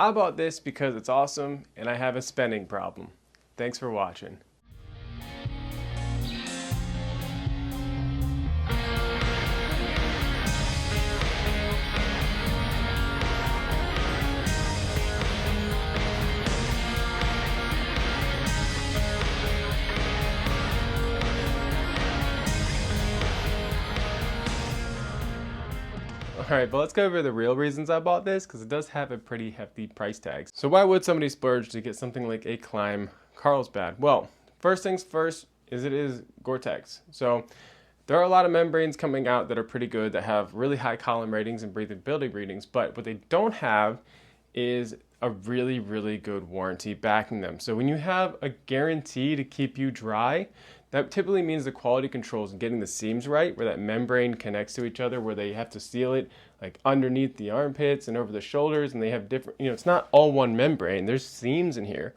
I bought this because it's awesome and I have a spending problem. Thanks for watching. Alright, but let's go over the real reasons I bought this, because it does have a pretty hefty price tag. So why would somebody splurge to get something like a Klim Carlsbad? Well, first things first is it is Gore-Tex. So there are a lot of membranes coming out that are pretty good, that have really high column ratings and breathability ratings, but what they don't have is a really, really good warranty backing them. So when you have a guarantee to keep you dry, that typically means the quality controls and getting the seams right, where that membrane connects to each other, where they have to seal it like underneath the armpits and over the shoulders, and they have different, it's not all one membrane, there's seams in here.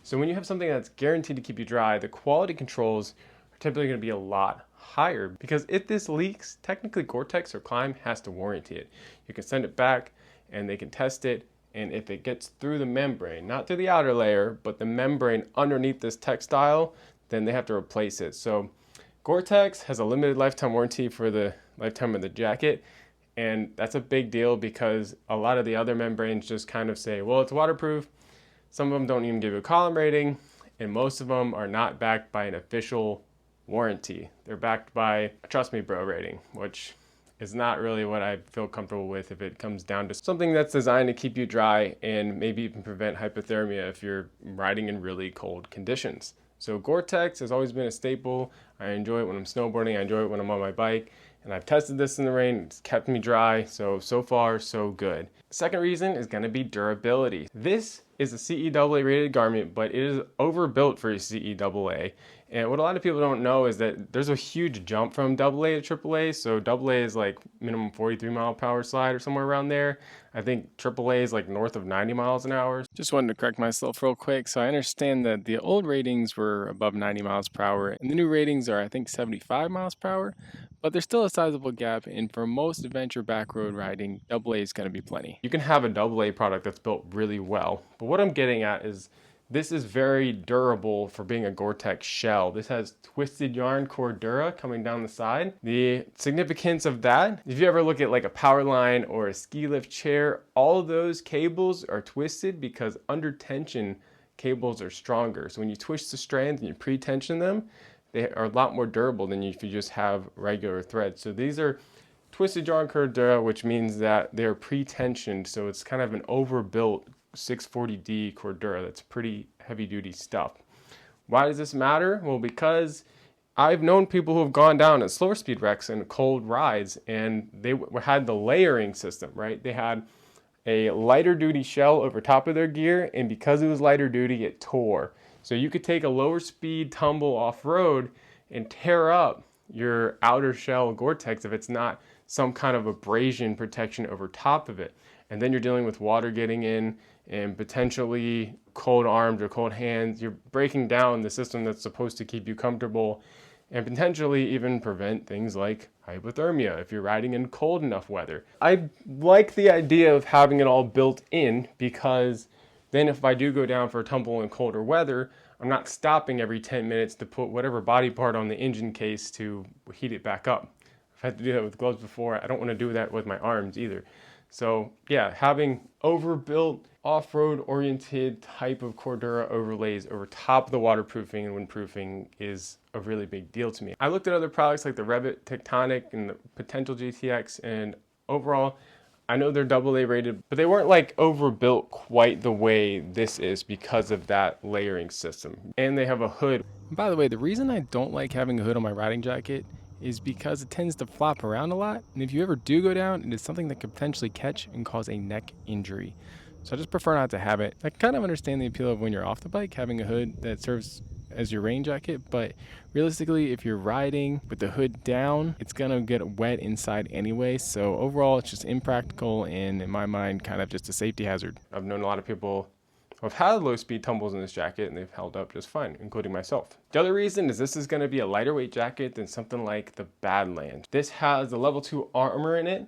So when you have something that's guaranteed to keep you dry, the quality controls are typically going to be a lot higher, because if this leaks, technically Gore-Tex or Klim has to warranty it. You can send it back and they can test it, and if it gets through the membrane, not through the outer layer, but the membrane underneath this textile, then they have to replace it. So Gore-Tex has a limited lifetime warranty for the lifetime of the jacket, and that's a big deal because a lot of the other membranes just kind of say, well, it's waterproof. Some of them don't even give you a column rating, and most of them are not backed by an official warranty. They're backed by a trust me bro rating, which is not really what I feel comfortable with if it comes down to something that's designed to keep you dry and maybe even prevent hypothermia if you're riding in really cold conditions. So Gore-Tex has always been a staple. I enjoy it when I'm snowboarding, I enjoy it when I'm on my bike, and I've tested this in the rain, it's kept me dry, so far so good. The second reason is going to be durability. This is a CE AA rated garment, but it is overbuilt for a CE AA. And what a lot of people don't know is that there's a huge jump from AA to AAA. So AA is like minimum 43 mile per hour slide or somewhere around there. I think AAA is like north of 90 miles an hour. Just wanted to correct myself real quick. So I understand that the old ratings were above 90 miles per hour and the new ratings are, I think, 75 miles per hour. But there's still a sizable gap, and for most adventure backroad riding, AA is going to be plenty. You can have a AA product that's built really well, but what I'm getting at is this is very durable for being a Gore-Tex shell. This has twisted yarn Cordura coming down the side. The significance of that, if you ever look at like a power line or a ski lift chair, all of those cables are twisted because under tension, cables are stronger. So when you twist the strands and you pre-tension them, they are a lot more durable than if you just have regular threads. So these are twisted yarn Cordura, which means that they're pre-tensioned. So it's kind of an overbuilt 640D Cordura. That's pretty heavy duty stuff. Why does this matter? Well, because I've known people who have gone down at slower speed wrecks and cold rides, and they had the layering system, right? They had a lighter duty shell over top of their gear, and because it was lighter duty, it tore. So you could take a lower speed tumble off-road and tear up your outer shell Gore-Tex if it's not some kind of abrasion protection over top of it. And then you're dealing with water getting in and potentially cold arms or cold hands. You're breaking down the system that's supposed to keep you comfortable and potentially even prevent things like hypothermia if you're riding in cold enough weather. I like the idea of having it all built in, because then if I do go down for a tumble in colder weather, I'm not stopping every 10 minutes to put whatever body part on the engine case to heat it back up. I've had to do that with gloves before. I don't want to do that with my arms either. So yeah, having overbuilt, off-road oriented type of Cordura overlays over top of the waterproofing and windproofing is a really big deal to me. I looked at other products like the Revit Tectonic and the Potential GTX, and overall, I know they're AA rated, but they weren't like overbuilt quite the way this is because of that layering system. And they have a hood. By the way, the reason I don't like having a hood on my riding jacket is because it tends to flop around a lot, and if you ever do go down, it is something that could potentially catch and cause a neck injury. So I just prefer not to have it. I kind of understand the appeal of when you're off the bike, having a hood that serves as your rain jacket, but realistically, if you're riding with the hood down, it's gonna get wet inside anyway. So overall, it's just impractical and, in my mind, kind of just a safety hazard. I've known a lot of people who have had low speed tumbles in this jacket and they've held up just fine, including myself. The other reason is this is gonna be a lighter weight jacket than something like the Badlands. This has a level 2 armor in it,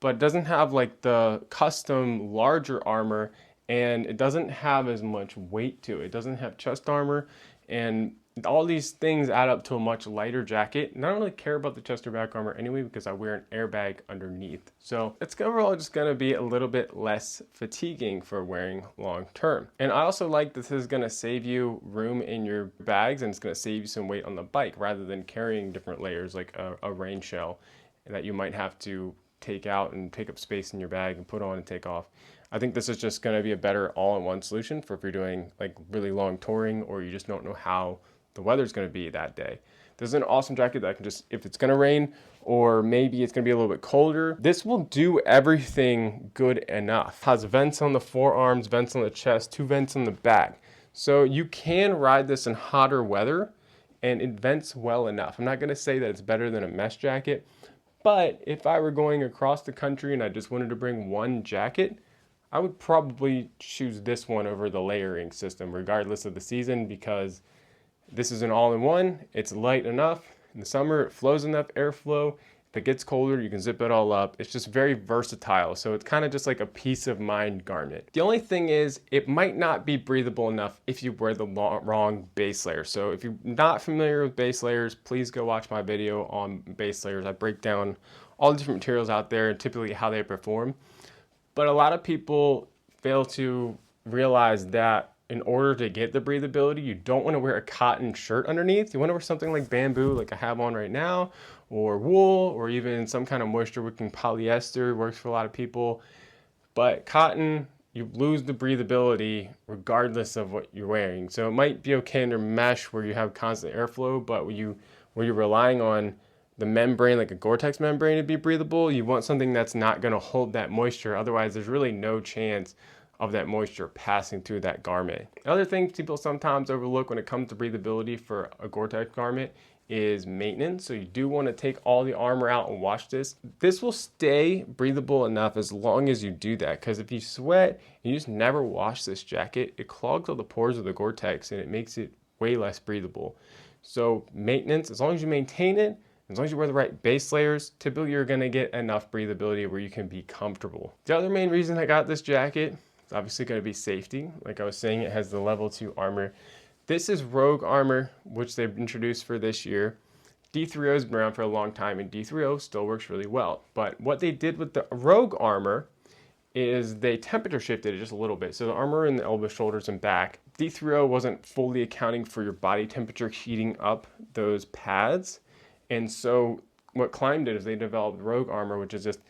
but it doesn't have like the custom larger armor and it doesn't have as much weight to it. It doesn't have chest armor, and all these things add up to a much lighter jacket. And I don't really care about the chest or back armor anyway because I wear an airbag underneath. So it's overall just gonna be a little bit less fatiguing for wearing long term. And I also like this is gonna save you room in your bags, and it's gonna save you some weight on the bike rather than carrying different layers like a rain shell that you might have to take out and take up space in your bag and put on and take off. I think this is just going to be a better all-in-one solution for if you're doing like really long touring or you just don't know how the weather's going to be that day. This is an awesome jacket that I can just, if it's going to rain or maybe it's going to be a little bit colder, this will do everything good enough. It has vents on the forearms, vents on the chest, 2 vents on the back. So you can ride this in hotter weather and it vents well enough. I'm not going to say that it's better than a mesh jacket, but if I were going across the country and I just wanted to bring one jacket, I would probably choose this one over the layering system regardless of the season, because this is an all-in-one. It's light enough. In the summer, it flows enough airflow. If it gets colder, you can zip it all up. It's just very versatile. So it's kind of just like a peace of mind garment. The only thing is it might not be breathable enough if you wear the wrong base layer. So if you're not familiar with base layers, please go watch my video on base layers. I break down all the different materials out there and typically how they perform. But a lot of people fail to realize that in order to get the breathability, you don't want to wear a cotton shirt underneath. You want to wear something like bamboo, like I have on right now, or wool, or even some kind of moisture-wicking polyester works for a lot of people. But cotton, you lose the breathability regardless of what you're wearing. So it might be okay under mesh where you have constant airflow, but when you're relying on the membrane, like a Gore-Tex membrane, to be breathable, you want something that's not going to hold that moisture. Otherwise, there's really no chance of that moisture passing through that garment. Other things people sometimes overlook when it comes to breathability for a Gore-Tex garment is maintenance. So you do want to take all the armor out and wash this. This will stay breathable enough as long as you do that, because if you sweat and you just never wash this jacket, it clogs all the pores of the Gore-Tex and it makes it way less breathable. So maintenance, as long as you maintain it, as long as you wear the right base layers, typically you're gonna get enough breathability where you can be comfortable. The other main reason I got this jacket is obviously gonna be safety. Like I was saying, it has the level 2 armor. This is Rogue armor, which they've introduced for this year. D3O has been around for a long time and D3O still works really well. But what they did with the Rogue armor is they temperature shifted it just a little bit. So the armor in the elbow, shoulders, and back, D3O wasn't fully accounting for your body temperature heating up those pads. And so what Klim did is they developed Rogue armor, which is just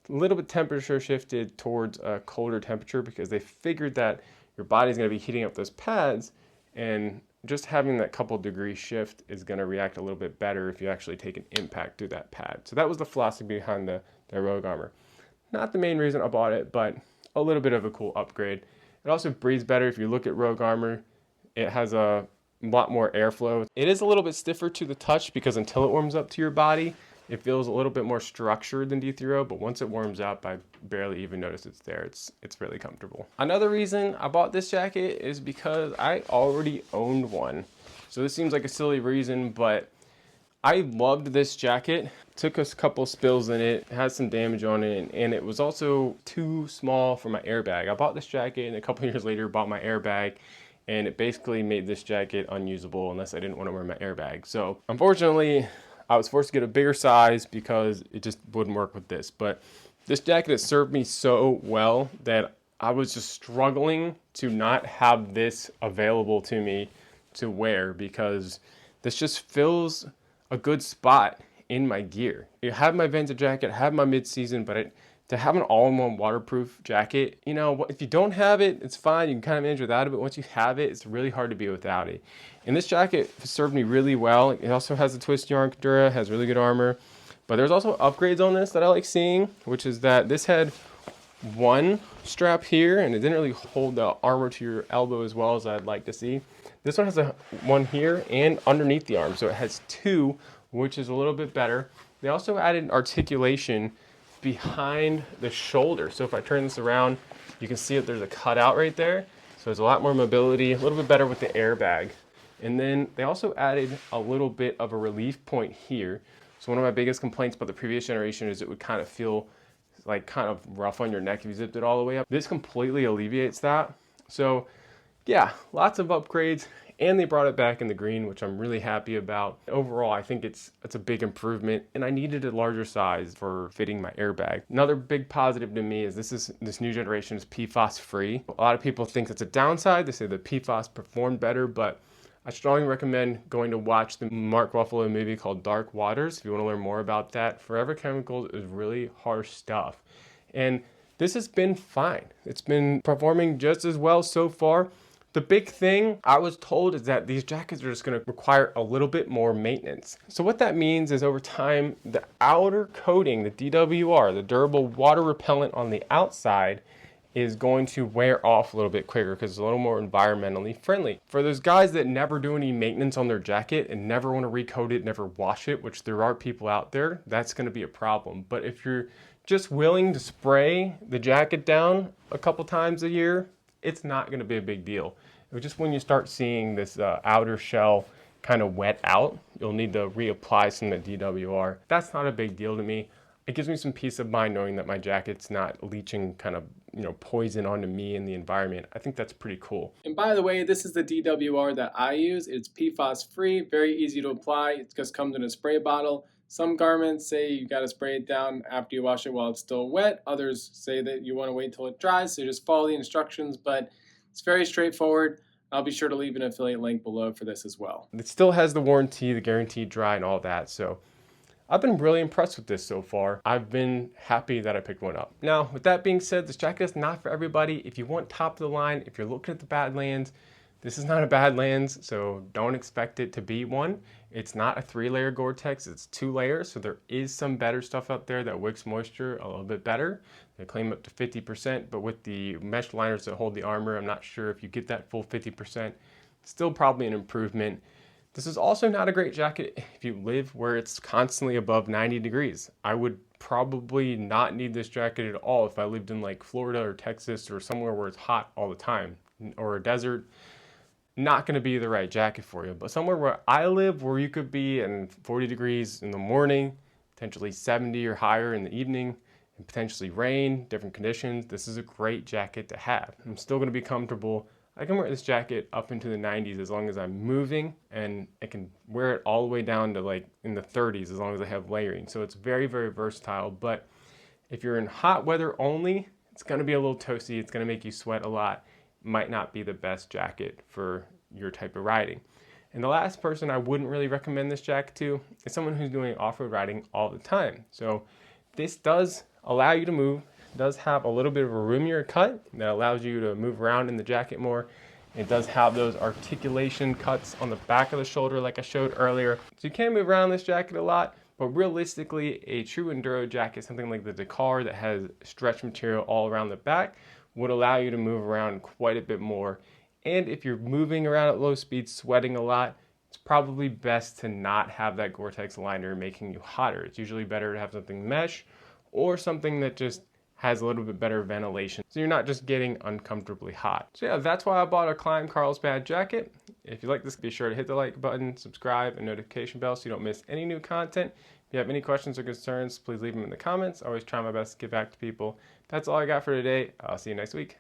a little bit temperature shifted towards a colder temperature because they figured that your body's going to be heating up those pads, and just having that couple degree shift is going to react a little bit better if you actually take an impact through that pad. So that was the philosophy behind the Rogue armor. Not the main reason I bought it, but a little bit of a cool upgrade. It also breathes better. If you look at Rogue armor, it has a lot more airflow. It is a little bit stiffer to the touch because until it warms up to your body, it feels a little bit more structured than D3O, but once it warms up, I barely even notice it's there. It's really comfortable. Another reason I bought this jacket is because I already owned one. So this seems like a silly reason, but I loved this jacket. Took a couple spills in it, had some damage on it, and it was also too small for my airbag. I bought this jacket and a couple years later bought my airbag, and it basically made this jacket unusable unless I didn't want to wear my airbag. So unfortunately, I was forced to get a bigger size because it just wouldn't work with this. But this jacket has served me so well that I was just struggling to not have this available to me to wear, because this just fills a good spot in my gear. I have my vintage jacket, I have my mid-season, but to have an all-in-one waterproof jacket, you know, if you don't have it, it's fine. You can kind of manage without it, but once you have it, it's really hard to be without it. And this jacket served me really well. It also has a twist yarn dura, has really good armor, but there's also upgrades on this that I like seeing, which is that this had one strap here, and it didn't really hold the armor to your elbow as well as I'd like to see. This one has one here and underneath the arm, so it has two, which is a little bit better. They also added articulation behind the shoulder. So if I turn this around, you can see that there's a cutout right there. So there's a lot more mobility, a little bit better with the airbag. And then they also added a little bit of a relief point here. So one of my biggest complaints about the previous generation is it would kind of feel like kind of rough on your neck if you zipped it all the way up. This completely alleviates that. So yeah, lots of upgrades, and they brought it back in the green, which I'm really happy about. Overall, I think it's a big improvement, and I needed a larger size for fitting my airbag. Another big positive to me is this new generation is PFAS-free. A lot of people think it's a downside. They say the PFAS performed better, but I strongly recommend going to watch the Mark Ruffalo movie called Dark Waters if you want to learn more about that. Forever chemicals is really harsh stuff, and this has been fine. It's been performing just as well so far. The big thing I was told is that these jackets are just going to require a little bit more maintenance. So what that means is over time, the outer coating, the DWR, the durable water repellent on the outside, is going to wear off a little bit quicker because it's a little more environmentally friendly. For those guys that never do any maintenance on their jacket and never want to recoat it, never wash it, which there are people out there, that's going to be a problem. But if you're just willing to spray the jacket down a couple times a year, it's not going to be a big deal. It was just when you start seeing this outer shell kind of wet out, you'll need to reapply some of the DWR. That's not a big deal to me. It gives me some peace of mind knowing that my jacket's not leaching kind of, poison onto me and the environment. I think that's pretty cool. And by the way, this is the DWR that I use. It's PFAS-free, very easy to apply. It just comes in a spray bottle. Some garments say you got to spray it down after you wash it while it's still wet. Others say that you want to wait till it dries, so just follow the instructions, but it's very straightforward. I'll be sure to leave an affiliate link below for this as well. It still has the warranty, the guaranteed dry, and all that, so I've been really impressed with this so far. I've been happy that I picked one up. Now, with that being said, this jacket is not for everybody. If you want top of the line, if you're looking at the Badlands, this is not a Badlands, so don't expect it to be one. It's not a 3-layer Gore-Tex, it's 2 layers, so there is some better stuff out there that wicks moisture a little bit better. They claim up to 50%, but with the mesh liners that hold the armor, I'm not sure if you get that full 50%. Still probably an improvement. This is also not a great jacket if you live where it's constantly above 90 degrees. I would probably not need this jacket at all if I lived in like Florida or Texas or somewhere where it's hot all the time, or a desert. Not going to be the right jacket for you. But somewhere where I live, where you could be in 40 degrees in the morning, potentially 70 or higher in the evening, and potentially rain, different conditions, this is a great jacket to have. I'm still going to be comfortable. I can wear this jacket up into the 90s as long as I'm moving, and I can wear it all the way down to like in the 30s as long as I have layering. So it's very, very versatile. But if you're in hot weather only, it's going to be a little toasty. It's going to make you sweat a lot. Might not be the best jacket for your type of riding. And the last person I wouldn't really recommend this jacket to is someone who's doing off-road riding all the time. So this does allow you to move. It does have a little bit of a roomier cut that allows you to move around in the jacket more. It does have those articulation cuts on the back of the shoulder like I showed earlier. So you can move around this jacket a lot, but realistically a true enduro jacket, something like the Dakar that has stretch material all around the back, would allow you to move around quite a bit more. And if you're moving around at low speed, sweating a lot, it's probably best to not have that Gore-Tex liner making you hotter. It's usually better to have something mesh or something that just has a little bit better ventilation, so you're not just getting uncomfortably hot. So yeah, that's why I bought a Klim Carlsbad jacket. If you like this, be sure to hit the like button, subscribe, and notification bell so you don't miss any new content. If you have any questions or concerns, please leave them in the comments. I always try my best to get back to people. That's all I got for today. I'll see you next week.